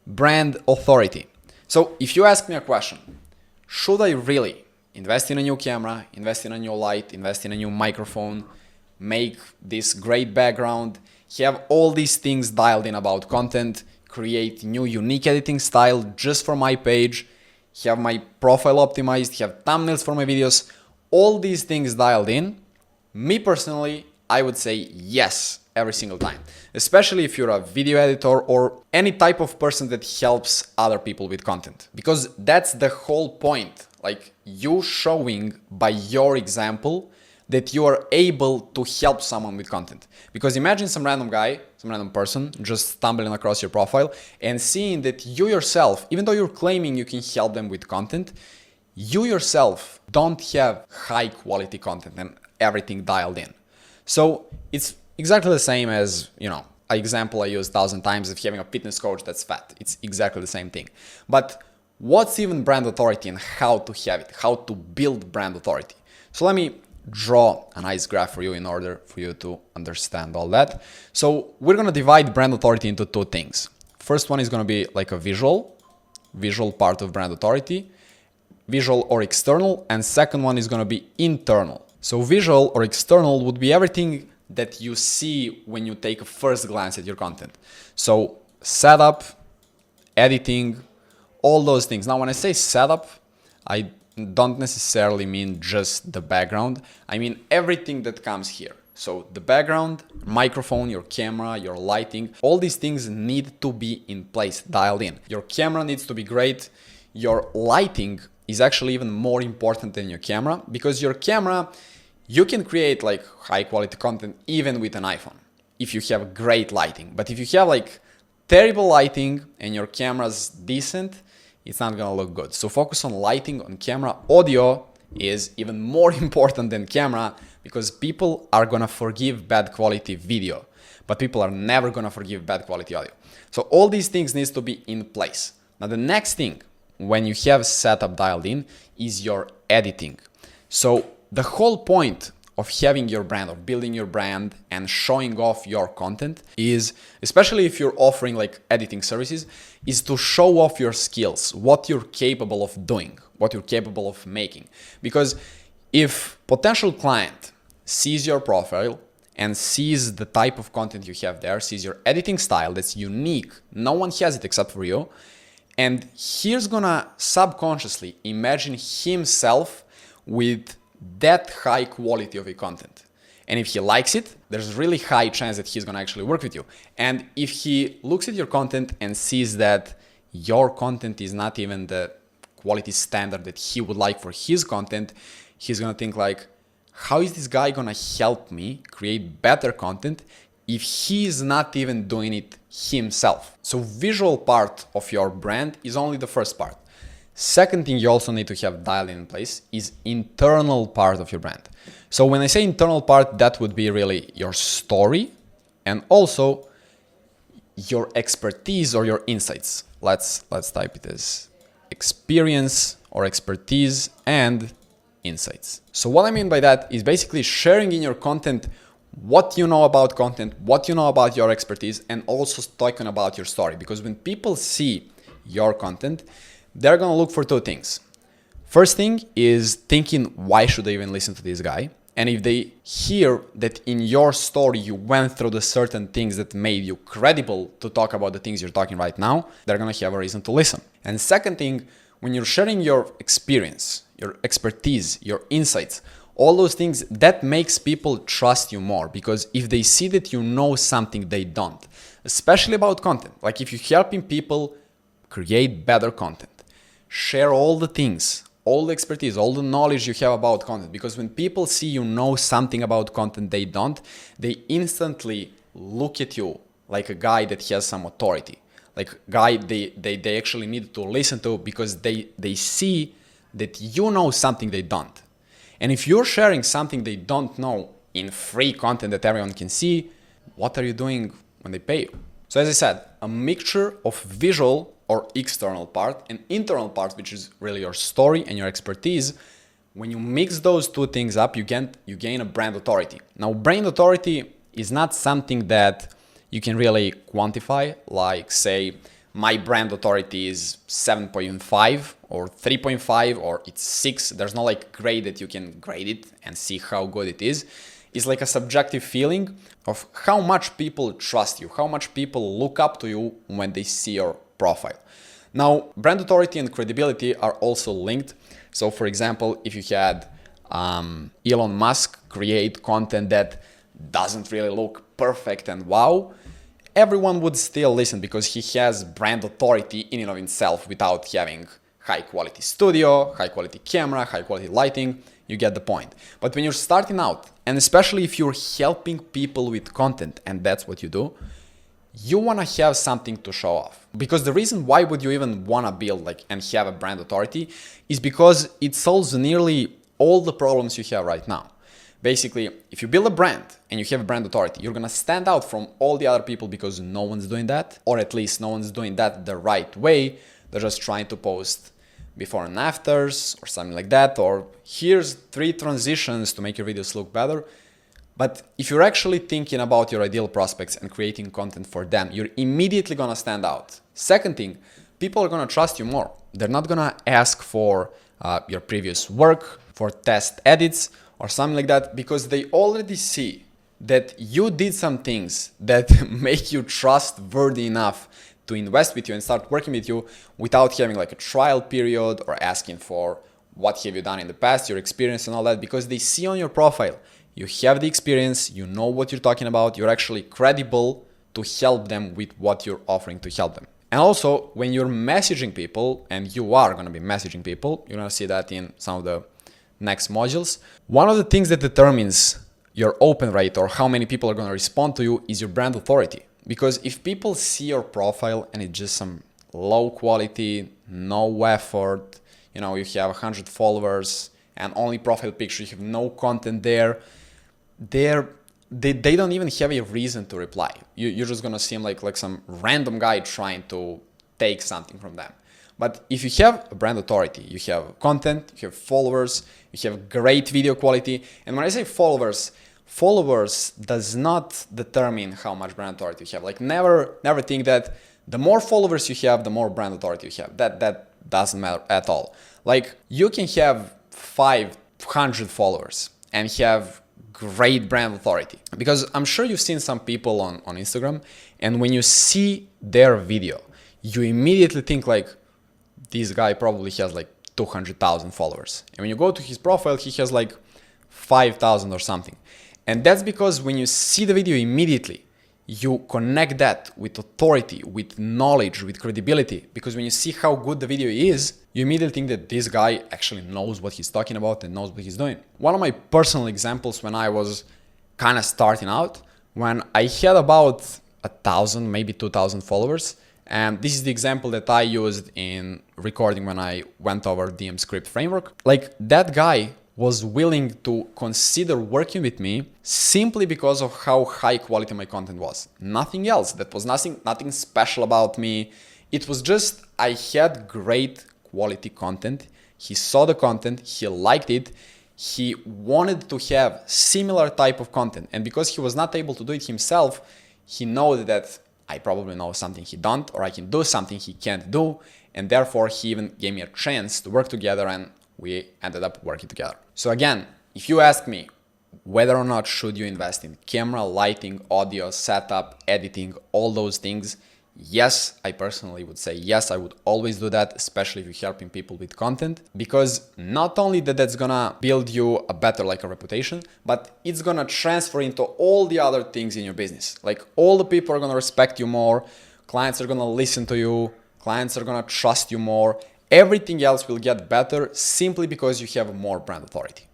brand authority. So if you ask me a question, should I really invest in a new camera, invest in a new light, invest in a new microphone, make this great background, have all these things dialed in about content, create new unique editing style just for my page, have my profile optimized, have thumbnails for my videos, all these things dialed in? Me personally, I would say yes every single time, especially if you're a video editor or any type of person that helps other people with content, because that's the whole point, like you showing by your example that you are able to help someone with content. Because imagine some random guy, some random person just stumbling across your profile and seeing that you yourself, even though you're claiming you can help them with content, you yourself don't have high quality content and everything dialed in. So it's exactly the same as, an example I use 1,000 times of having a fitness coach that's fat. It's exactly the same thing. But what's even brand authority and how to have it, how to build brand authority? So let me draw a nice graph for you in order for you to understand all that. So we're going to divide brand authority into two things. First one is going to be like a visual part of brand authority, visual or external, and second one is going to be internal. So visual or external would be everything that you see when you take a first glance at your content. So setup, editing, all those things. Now, when I say setup, I don't necessarily mean just the background. I mean everything that comes here. So the background, microphone, your camera, your lighting, all these things need to be in place, dialed in. Your camera needs to be great. Your lighting is actually even more important than your camera, because your camera, you can create like high quality content even with an iPhone if you have great lighting. But if you have like terrible lighting and your camera's decent, it's not gonna look good. So focus on lighting, on camera. Audio is even more important than camera, because people are gonna forgive bad quality video, but people are never gonna forgive bad quality audio. So all these things needs to be in place. Now the next thing, when you have setup dialed in, is your editing. So the whole point of having your brand, of building your brand and showing off your content is, especially if you're offering like editing services, is to show off your skills, what you're capable of doing, what you're capable of making. Because if potential client sees your profile and sees the type of content you have there, sees your editing style that's unique, no one has it except for you, and he's gonna subconsciously imagine himself with that high quality of a content. And if he likes it, there's really high chance that he's gonna actually work with you. And if he looks at your content and sees that your content is not even the quality standard that he would like for his content, he's gonna think like, how is this guy gonna help me create better content if he's not even doing it himself? So visual part of your brand is only the first part. Second thing you also need to have dialed in place is internal part of your brand. So when I say internal part, that would be really your story and also your expertise or your insights. Let's type it as experience or expertise and insights. So what I mean by that is basically sharing in your content what you know about content, what you know about your expertise, and also talking about your story. Because when people see your content, they're gonna look for two things. First thing is thinking, why should I even listen to this guy? And if they hear that in your story you went through the certain things that made you credible to talk about the things you're talking right now, they're gonna have a reason to listen. And second thing, when you're sharing your experience, your expertise, your insights, all those things, that makes people trust you more, because if they see that you know something they don't, especially about content, like if you're helping people create better content, share all the things, all the expertise, all the knowledge you have about content, because when people see you know something about content they don't, they instantly look at you like a guy that has some authority, like a guy they actually need to listen to, because they see that you know something they don't. And if you're sharing something they don't know in free content that everyone can see, what are you doing when they pay you? So as I said, a mixture of visual or external part and internal part, which is really your story and your expertise. When you mix those two things up, you gain a brand authority. Now, brand authority is not something that you can really quantify, like say my brand authority is 7.5 or 3.5 or it's 6. There's no like grade that you can grade it and see how good it is. It's like a subjective feeling of how much people trust you, how much people look up to you when they see your profile. Now, brand authority and credibility are also linked. So for example, if you had Elon Musk create content that doesn't really look perfect and wow, everyone would still listen because he has brand authority in and of himself without having high quality studio, high quality camera, high quality lighting. You get the point. But when you're starting out, and especially if you're helping people with content and that's what you do, you want to have something to show off. Because the reason why would you even want to build like and have a brand authority is because it solves nearly all the problems you have right now. Basically, if you build a brand and you have a brand authority, you're going to stand out from all the other people because no one's doing that, or at least no one's doing that the right way. They're just trying to post before and afters or something like that, or here's 3 transitions to make your videos look better. But if you're actually thinking about your ideal prospects and creating content for them, you're immediately going to stand out. Second thing, people are going to trust you more. They're not going to ask for your previous work, for test edits or something like that, because they already see that you did some things that make you trustworthy enough to invest with you and start working with you without having like a trial period or asking for what have you done in the past, your experience and all that, because they see on your profile, you have the experience, you know what you're talking about, you're actually credible to help them with what you're offering to help them. And also, when you're messaging people, and you are going to be messaging people, you're going to see that in some of the next modules. One of the things that determines your open rate or how many people are going to respond to you is your brand authority. Because if people see your profile and it's just some low quality, no effort, you know, you have 100 followers and only profile picture, you have no content there, they don't even have a reason to reply. You're just going to seem like some random guy trying to take something from them. But if you have a brand authority, you have content, you have followers, you have great video quality. And when I say followers does not determine how much brand authority you have. Like never think that the more followers you have, the more brand authority you have. That doesn't matter at all. Like you can have 500 followers and have great brand authority. Because I'm sure you've seen some people on Instagram, and when you see their video, you immediately think like, this guy probably has like 200,000 followers. And when you go to his profile, he has like 5,000 or something. And that's because when you see the video immediately, you connect that with authority, with knowledge, with credibility. Because when you see how good the video is, you immediately think that this guy actually knows what he's talking about and knows what he's doing. One of my personal examples when I was kind of starting out, when I had about 1,000, maybe 2,000 followers, and this is the example that I used in recording when I went over DM script framework. Like that guy was willing to consider working with me simply because of how high quality my content was. Nothing else. That was nothing special about me. It was just I had great quality content. He saw the content, he liked it. He wanted to have similar type of content. And because he was not able to do it himself, he knows that I probably know something he don't, or I can do something he can't do. And therefore, he even gave me a chance to work together, and we ended up working together. So again, if you ask me whether or not should you invest in camera, lighting, audio, setup, editing, all those things, yes, I personally would say yes, I would always do that, especially if you're helping people with content, because not only that's gonna build you a better like a reputation, but it's gonna transfer into all the other things in your business. Like all the people are gonna respect you more, clients are gonna listen to you, clients are gonna trust you more. Everything else will get better simply because you have more brand authority.